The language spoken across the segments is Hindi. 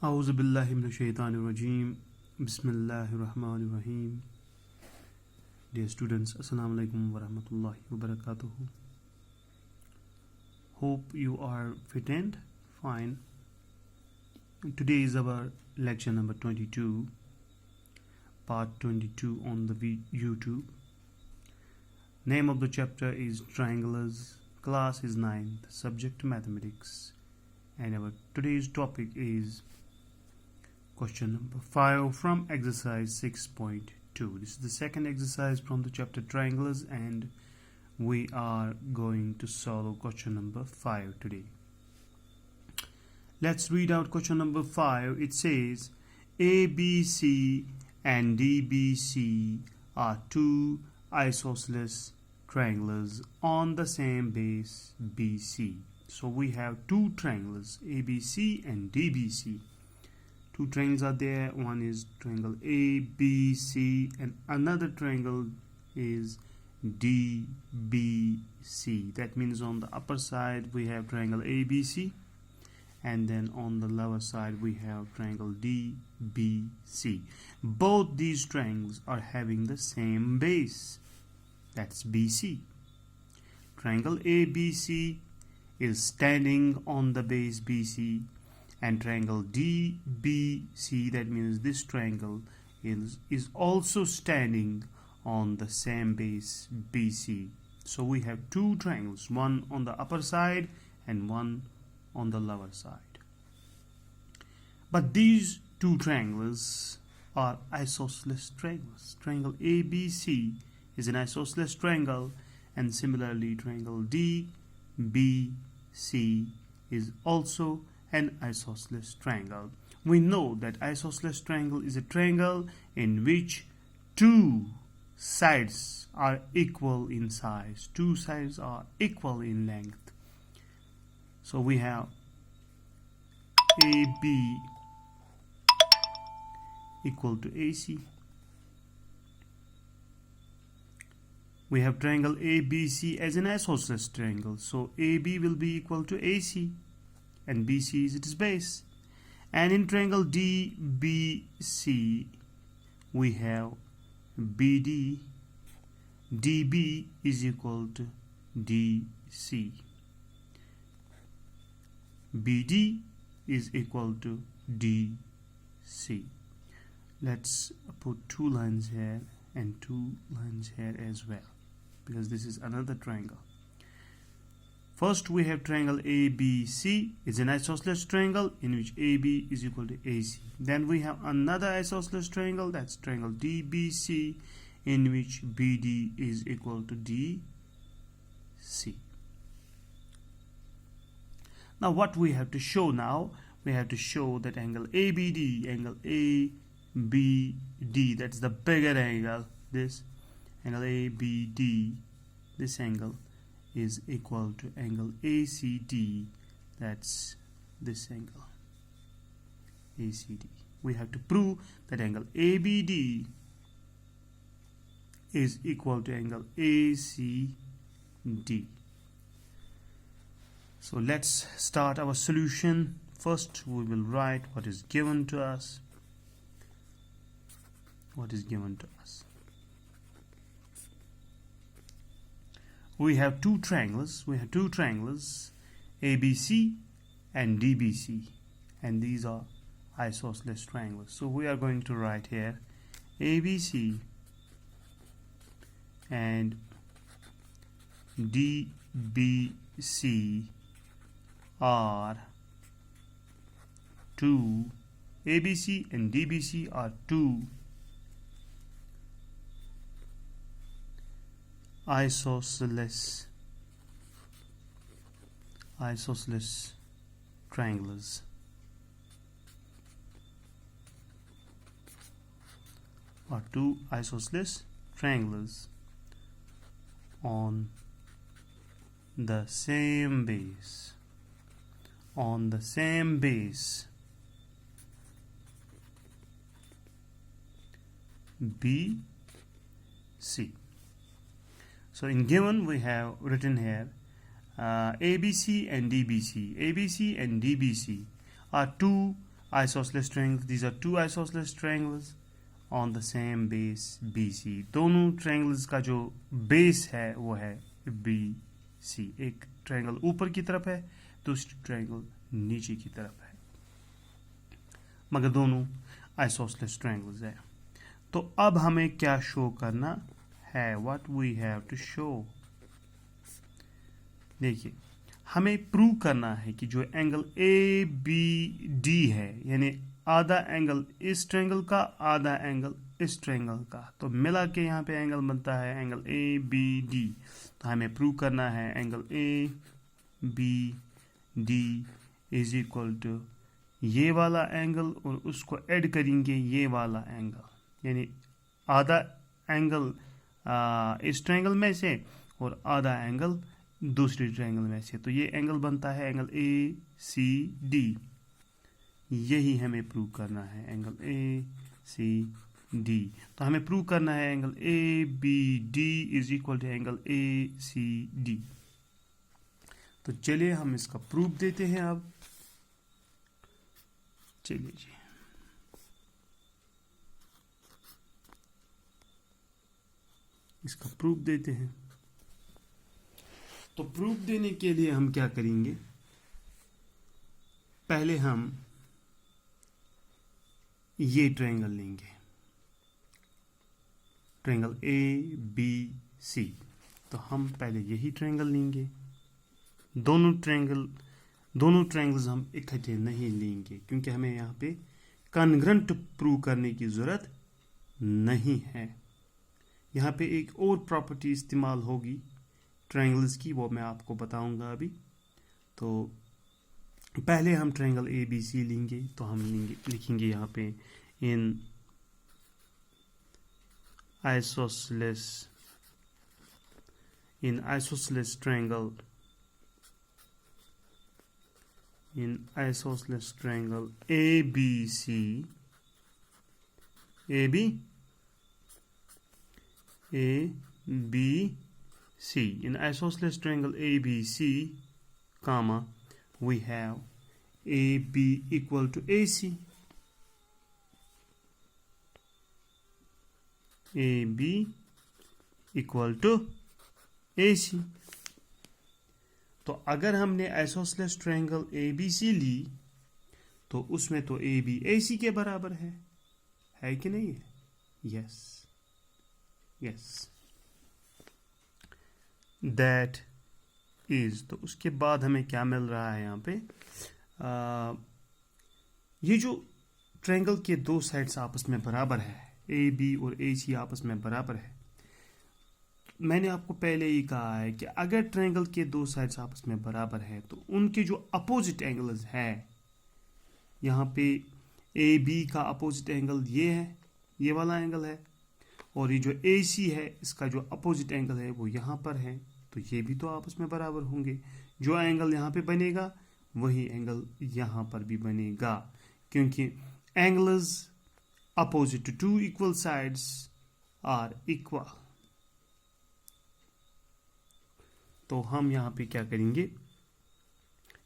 A'udhu billahi minash shaitanir rajim. Bismillahir rahmanir rahim. Dear students, assalamu alaikum wa rahmatullahi wa barakatuh. Hope you are fit and fine. Today is our lecture number 22, part 22 on the YouTube. Name of the chapter is Triangles. Class is 9th, subject mathematics, and our today's topic is question number 5 from exercise 6.2. This is the second exercise from the chapter Triangles, and we are going to solve question number 5 today. Let's read out question number 5. It says ABC and DBC are two isosceles triangles on the same base BC. So we have two triangles ABC and DBC. Two triangles are there. One is triangle ABC and another triangle is DBC. That means on the upper side we have triangle ABC, and then on the lower side we have triangle DBC. Both these triangles are having the same base, that's BC. Triangle ABC is standing on the base BC, and triangle DBC, that means this triangle is also standing on the same base BC. So we have two triangles, one on the upper side and one on the lower side. But these two triangles are isosceles triangles. Triangle ABC is an isosceles triangle, and similarly triangle DBC is also an isosceles triangle. We know that isosceles triangle is a triangle in which two sides are equal in size, two sides are equal in length. So we have AB equal to AC. We have triangle ABC as an isosceles triangle, so AB will be equal to AC and BC is its base. And in triangle DBC we have BD, DB is equal to DC. BD is equal to DC. Let's put two lines here and two lines here as well, because this is another triangle. First we have triangle ABC is an isosceles triangle in which AB is equal to AC. Then we have another isosceles triangle, that's triangle DBC, in which BD is equal to DC. Now what we have to show now? We have to show that angle ABD, that's the bigger angle, this angle ABD, this angle is equal to angle ACD, that's this angle ACD. We have to prove that angle ABD is equal to angle ACD. So let's start our solution. First we will write what is given to us. We have two triangles. ABC and DBC, and these are isosceles triangles. So we are going to write here ABC and DBC are two. ABC and DBC are two isosceles triangles. Are two isosceles triangles on the same base. BC. So in given we have written here ABC and DBC. ABC and DBC are two isosceles triangles. These are two isosceles triangles on the same base BC. दोनों triangles का जो base है वो है BC. एक triangle ऊपर की तरफ है, दूसरी triangle नीचे की तरफ है, मगर दोनों isosceles triangles है. तो अब हमें क्या शो करना है? What we have to show. देखिए, हमें प्रूव करना है कि जो एंगल ए बी डी है, यानी आधा एंगल इस ट्रायंगल का, आधा एंगल इस ट्रायंगल का, तो मिला के यहाँ पे एंगल बनता है एंगल ए बी डी. तो हमें प्रूव करना है angle A B D is equal to ये वाला एंगल और उसको ऐड करेंगे ये वाला एंगल, यानी आधा एंगल इस ट्रायंगल में से और आधा एंगल दूसरी ट्रायंगल में से. तो ये एंगल बनता है एंगल ए सी डी. यही हमें प्रूव करना है, एंगल ए सी डी. तो हमें प्रूव करना है angle A B D is equal to angle A C D. तो चलिए हम इसका प्रूफ देते हैं. अब चलिए जी, इसका प्रूफ देते हैं. तो प्रूफ देने के लिए हम क्या करेंगे? पहले हम ये ट्रायंगल लेंगे, ट्रायंगल ए बी सी. तो हम पहले यही ट्रायंगल लेंगे. दोनों ट्रायंगल्स हम इकट्ठे नहीं लेंगे, क्योंकि हमें यहाँ पे कॉन्ग्रुएंट प्रूव करने की ज़रूरत नहीं है. यहाँ पे एक और प्रॉपर्टी इस्तेमाल होगी ट्रायंगल्स की, वो मैं आपको बताऊंगा अभी. तो पहले हम ट्रायंगल ए बी सी लेंगे. तो हम लिखेंगे यहाँ पे in isosceles triangle, in isosceles triangle ABC, in isosceles triangle ABC, comma, we have AB equal to AC, AB equal to AC. तो अगर हमने isosceles triangle A B C ली तो उसमें तो ए बी ए सी के बराबर है कि नहीं है? Yes that is. तो उसके बाद हमें क्या मिल रहा है यहाँ पे? ये जो ट्रायंगल के दो साइड्स आपस में बराबर है, ए बी और ए सी आपस में बराबर है. मैंने आपको पहले ही कहा है कि अगर ट्रायंगल के दो साइड्स आपस में बराबर है तो उनके जो अपोजिट एंगल्स है, यहाँ पे ए बी का अपोजिट एंगल ये है, ये वाला एंगल है, और ये जो ए सी है इसका जो अपोजिट एंगल है वो यहाँ पर है. तो ये भी तो आपस में बराबर होंगे. जो एंगल यहाँ पे बनेगा वही एंगल यहाँ पर भी बनेगा, क्योंकि angles opposite to equal sides are equal. तो हम यहाँ पे क्या करेंगे?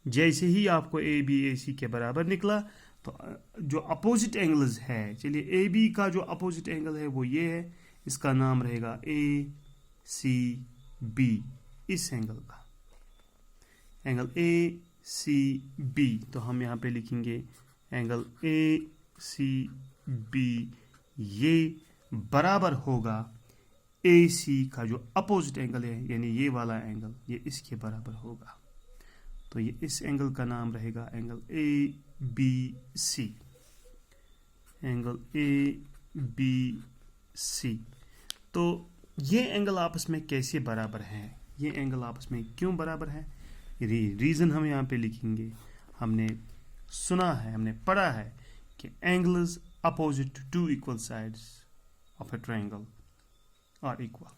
जैसे ही आपको ए बी ए सी के बराबर निकला तो जो अपोजिट एंगल्स है, चलिए ए बी का जो अपोजिट एंगल है वो ये है, इसका नाम रहेगा ए सी बी. इस एंगल का एंगल ए सी बी. तो हम यहाँ पे लिखेंगे एंगल ए सी बी, ये बराबर होगा ए सी का जो अपोजिट एंगल है, यानी ये वाला एंगल, ये इसके बराबर होगा. तो ये इस एंगल का नाम रहेगा angle A B C, angle A B C. तो ये एंगल आपस में कैसे बराबर हैं? ये एंगल आपस में क्यों बराबर है? रीज़न हम यहाँ पे लिखेंगे. हमने सुना है, हमने पढ़ा है कि angles opposite to equal sides of a triangle are equal.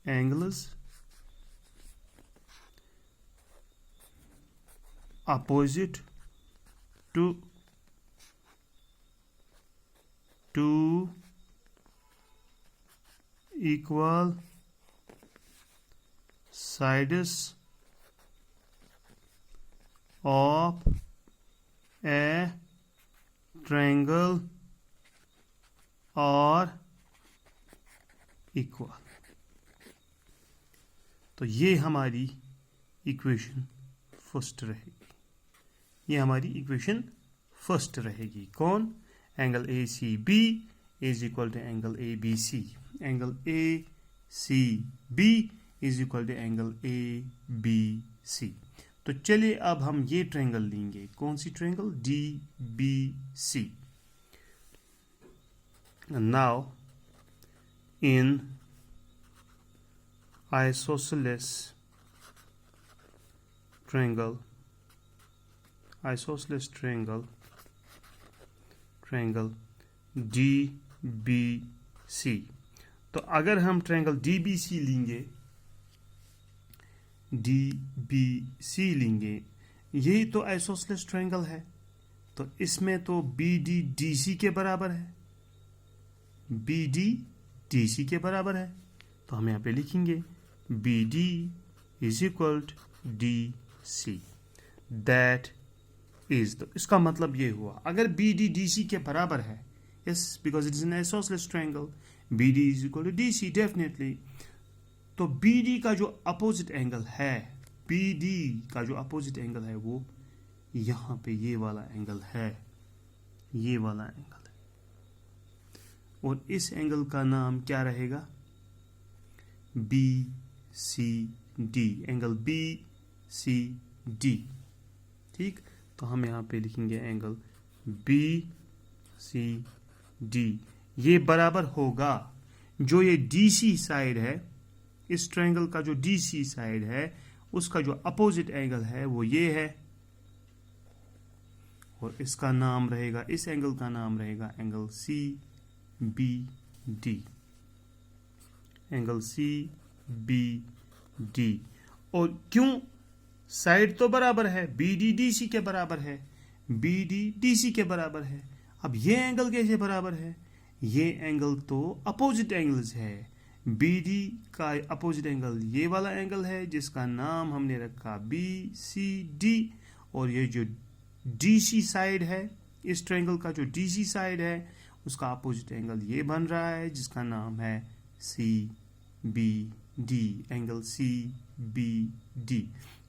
Angles opposite to equal sides of a triangle are equal। तो ये हमारी इक्वेशन फर्स्ट रहेगी, ये हमारी इक्वेशन फर्स्ट रहेगी। कौन? Angle A C B is equal to angle A B C. Angle A C B is equal to angle A B C. तो चलिए अब हम ये ट्रायंगल लेंगे। कौन सी triangle? D B C. Now in isosceles triangle DBC। तो अगर हम ट्रायंगल DBC लेंगे, यही तो आइसोसेलेस ट्रायंगल है, तो इसमें तो BD DC के बराबर है, BD DC के बराबर है। तो हम यहाँ पे लिखेंगे BD is equal to DC। That is, तो इसका मतलब ये हुआ अगर BD DC के बराबर है, yes, because it is an isosceles triangle, BD is equal to DC definitely. तो BD का जो अपोजिट एंगल है, BD का जो अपोजिट एंगल है वो यहाँ पे ये वाला एंगल है, ये वाला एंगल है। और इस एंगल का नाम क्या रहेगा? BCD, angle BCD। ठीक, तो हम यहाँ पे लिखेंगे एंगल BCD। ये बराबर होगा, जो ये DC साइड है, इस ट्रायंगल का जो DC साइड है उसका जो अपोजिट एंगल है वो ये है, और इसका नाम रहेगा, इस एंगल का नाम रहेगा एंगल CBD। Angle CBD। और क्यों? साइड तो बराबर है, BD DC के बराबर है, BD DC के बराबर है। अब ये एंगल कैसे बराबर है? ये एंगल तो अपोजिट एंगल्स है। BD का अपोजिट एंगल ये वाला एंगल है जिसका नाम हमने रखा BCD, और ये जो DC साइड है, इस ट्रायंगल का जो DC साइड है उसका अपोजिट एंगल ये बन रहा है जिसका नाम है CBD, एंगल CBD।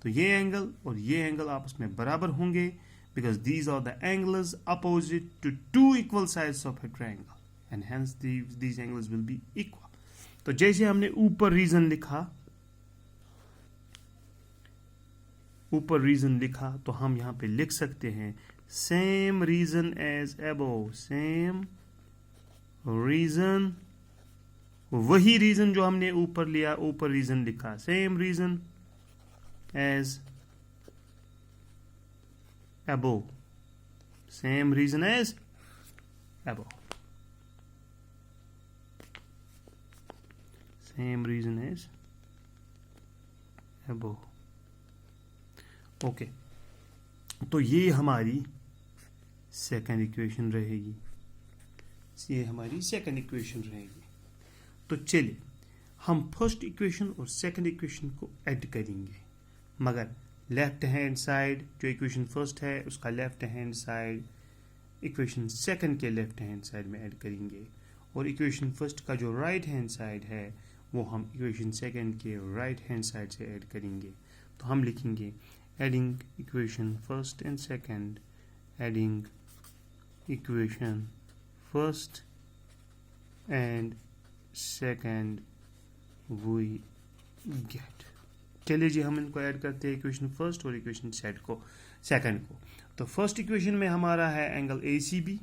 तो ये एंगल और ये एंगल आपस में बराबर होंगे, because these are the angles opposite to two equal sides of a triangle, and hence these angles will be equal. तो जैसे हमने ऊपर रीजन लिखा, तो हम यहाँ पे लिख सकते हैं same reason as above, same reason, वही रीजन जो हमने ऊपर लिया, ऊपर रीजन लिखा, same reason as above, same reason as above, same reason as above. Okay, तो ये हमारी सेकंड इक्वेशन रहेगी, ये हमारी सेकंड इक्वेशन रहेगी। तो चलिए हम फर्स्ट इक्वेशन और सेकंड इक्वेशन को ऐड करेंगे, मगर लेफ्ट हैंड साइड जो इक्वेशन फर्स्ट है उसका left hand side equation second के लेफ्ट हैंड साइड में ऐड करेंगे, और इक्वेशन फर्स्ट का जो राइट हैंड साइड है वो हम इक्वेशन सेकंड के राइट हैंड साइड से ऐड करेंगे। तो हम लिखेंगे adding equation first and second, adding equation first and second we get. चलिए जी, हम इनको ऐड करते हैं, इक्वेशन फर्स्ट और इक्वेशन सेकंड को। तो फर्स्ट इक्वेशन में हमारा है एंगल ACB,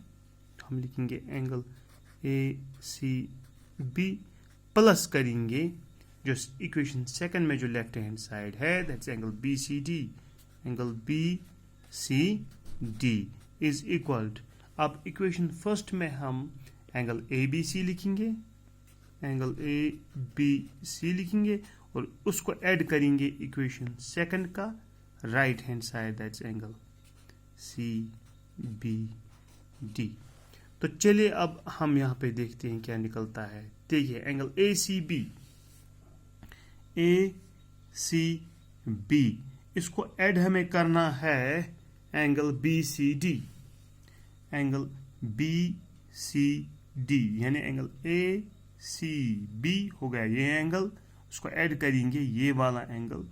तो हम लिखेंगे एंगल ACB प्लस करेंगे जो इक्वेशन सेकंड में जो लेफ्ट हैंड साइड है, that's angle BCD, angle BCD is equal to, अब इक्वेशन फर्स्ट में हम एंगल ABC लिखेंगे, एंगल ABC लिखेंगे और उसको ऐड करेंगे इक्वेशन सेकंड का right hand side, that's angle CBD। तो चलिए अब हम यहाँ पे देखते हैं क्या निकलता है। देखिए एंगल ACB इसको ऐड हमें करना है एंगल BCD, एंगल BCD यानी एंगल ACB हो गया ये एंगल, उसको ऐड करेंगे ये वाला एंगल,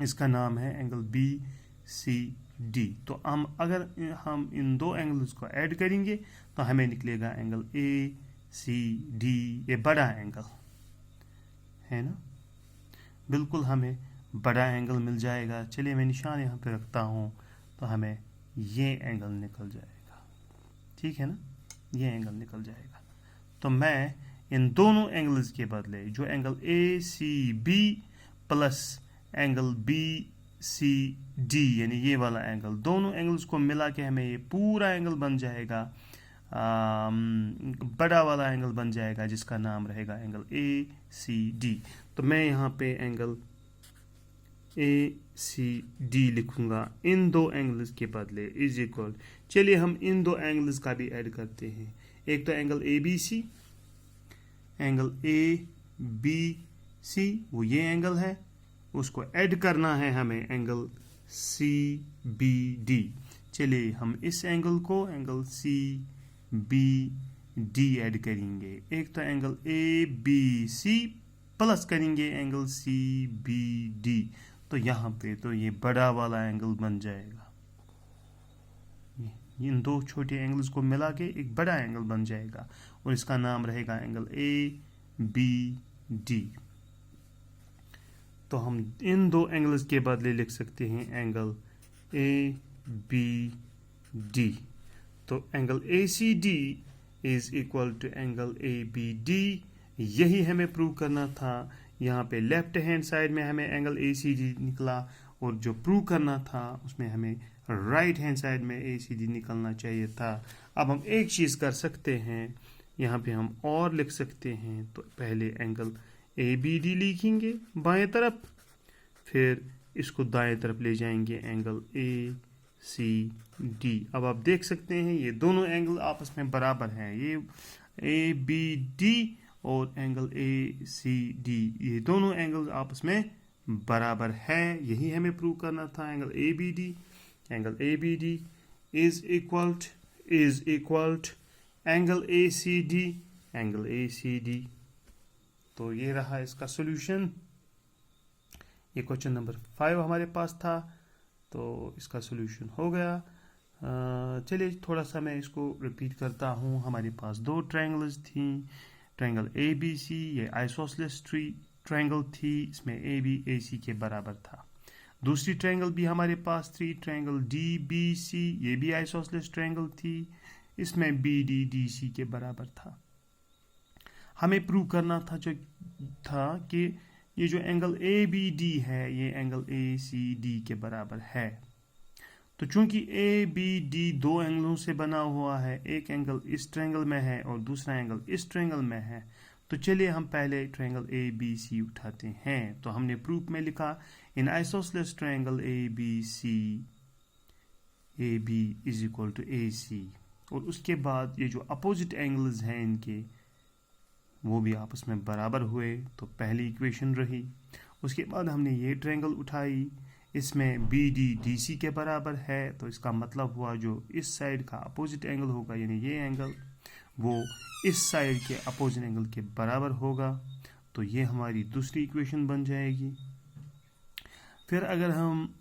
इसका नाम है एंगल BCD। तो अगर हम इन दो एंगल्स को ऐड करेंगे तो हमें निकलेगा एंगल ACD, ये बड़ा एंगल है ना, बिल्कुल हमें बड़ा एंगल मिल जाएगा। चलिए मैं निशान यहाँ पे रखता हूँ तो हमें ये एंगल निकल जाएगा, ठीक है ना, ये एंगल निकल जाएगा। तो मैं इन दोनों एंगल्स के बदले जो angle ACB plus angle BCD यानी ये वाला एंगल, दोनों एंगल्स को मिला के हमें ये पूरा एंगल बन जाएगा, बड़ा वाला एंगल बन जाएगा जिसका नाम रहेगा एंगल ACD। तो मैं यहाँ पे एंगल ACD लिखूंगा इन दो एंगल्स के बदले इज इक्वल, चलिए हम इन दो एंगल्स का भी ऐड करते हैं। एक तो एंगल ABC, एंगल ABC वो ये एंगल है, उसको ऐड करना है हमें एंगल CBD। चलिए हम इस एंगल को एंगल CBD ऐड करेंगे। एक तो एंगल ABC प्लस करेंगे एंगल CBD, तो यहाँ पे तो ये बड़ा वाला एंगल बन जाएगा, इन दो छोटे एंगल्स को मिला के एक बड़ा एंगल बन जाएगा और इसका नाम रहेगा एंगल ABD। तो हम इन दो एंगल्स के बदले लिख सकते हैं एंगल ABD। तो angle ACD is equal to angle ABD, यही हमें प्रूव करना था। यहाँ पे लेफ्ट हैंड साइड में हमें एंगल ACD निकला और जो प्रूव करना था उसमें हमें राइट हैंड साइड में ACD निकलना चाहिए था। अब हम एक चीज़ कर सकते हैं, यहाँ पे हम और लिख सकते हैं। तो पहले एंगल ABD लिखेंगे बाएं तरफ, फिर इसको दाएं तरफ ले जाएंगे एंगल ACD। अब आप देख सकते हैं ये दोनों एंगल आपस में बराबर हैं, ये ABD और एंगल ACD, ये दोनों एंगल आपस में बराबर है, यही हमें प्रूव करना था। Angle ABD is equal angle ACD। तो ये रहा इसका सॉल्यूशन। ये क्वेश्चन नंबर 5 हमारे पास था, तो इसका सॉल्यूशन हो गया। चलिए थोड़ा सा मैं इसको रिपीट करता हूँ। हमारे पास दो ट्रायंगल्स थी, ट्रायंगल ABC ये आइसोसेलेस ट्रायंगल थी, इसमें AB AC के बराबर था। दूसरी ट्रायंगल भी हमारे पास थी, ट्रायंगल DBC, ये भी आइसोसेलेस ट्रायंगल थी, इसमें BD DC के बराबर था। हमें प्रूव करना था कि ये जो एंगल ABD है ये एंगल ACD के बराबर है। तो चूंकि ABD दो एंगलों से बना हुआ है, एक एंगल इस ट्रायंगल में है और दूसरा एंगल इस ट्रायंगल में है, तो चलिए हम पहले ट्रायंगल ABC उठाते हैं। तो हमने प्रूफ में लिखा in isosceles triangle ABC AB is equal to AC, और उसके बाद ये जो अपोजिट एंगल्स हैं इनके वो भी आपस में बराबर हुए, तो पहली इक्वेशन रही। उसके बाद हमने ये ट्रायंगल उठाई, इसमें BD DC के बराबर है, तो इसका मतलब हुआ जो इस साइड का अपोजिट एंगल होगा यानी ये एंगल वो इस साइड के अपोजिट एंगल के बराबर होगा, तो ये हमारी दूसरी इक्वेशन बन जाएगी। फिर अगर हम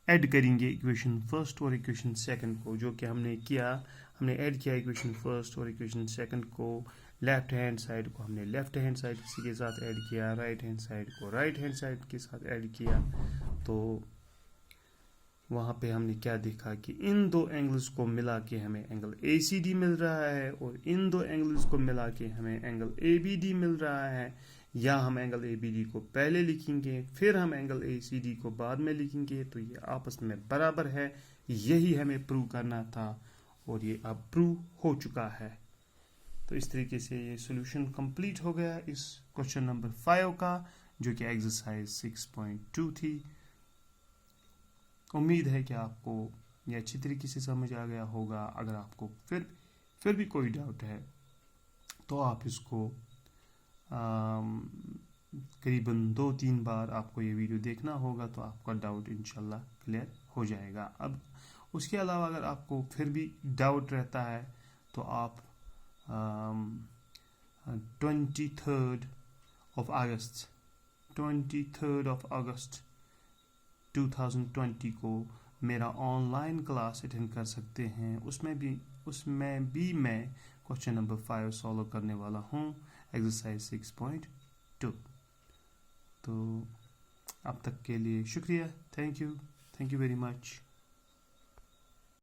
ऐड करेंगे इक्वेशन फर्स्ट और इक्वेशन सेकंड को, जो कि हमने किया, हमने ऐड किया इक्वेशन फर्स्ट और इक्वेशन सेकंड को। लेफ्ट हैंड साइड को हमने लेफ्ट हैंड साइड के साथ ऐड किया, राइट हैंड साइड को राइट हैंड साइड के साथ ऐड किया। तो वहाँ पे हमने क्या देखा कि इन दो एंगल्स को मिला के हमें एंगल ACD मिल रहा है और इन दो एंगल्स को मिला के हमें एंगल ABD मिल रहा है। या हम एंगल ABD को पहले लिखेंगे फिर हम एंगल ACD को बाद में लिखेंगे, तो ये आपस में बराबर है, यही हमें प्रूव करना था और ये अब प्रूव हो चुका है। तो इस तरीके से ये सॉल्यूशन कंप्लीट हो गया इस क्वेश्चन नंबर 5 का, जो कि एक्सरसाइज 6.2 थी। उम्मीद है कि आपको ये अच्छी तरीके से समझ आ गया होगा। अगर आपको फिर भी कोई डाउट है तो आप इसको करीबन 2-3 बार आपको ये वीडियो देखना होगा, तो आपका डाउट इंशाल्लाह क्लियर हो जाएगा। अब उसके अलावा अगर आपको फिर भी डाउट रहता है तो आप 23rd of August 2020 को मेरा ऑनलाइन क्लास अटेंड कर सकते हैं। उसमें भी मैं क्वेश्चन नंबर 5 सॉल्व करने वाला हूँ, एक्सरसाइज 6.2। तो अब तक के लिए शुक्रिया। Thank you very much.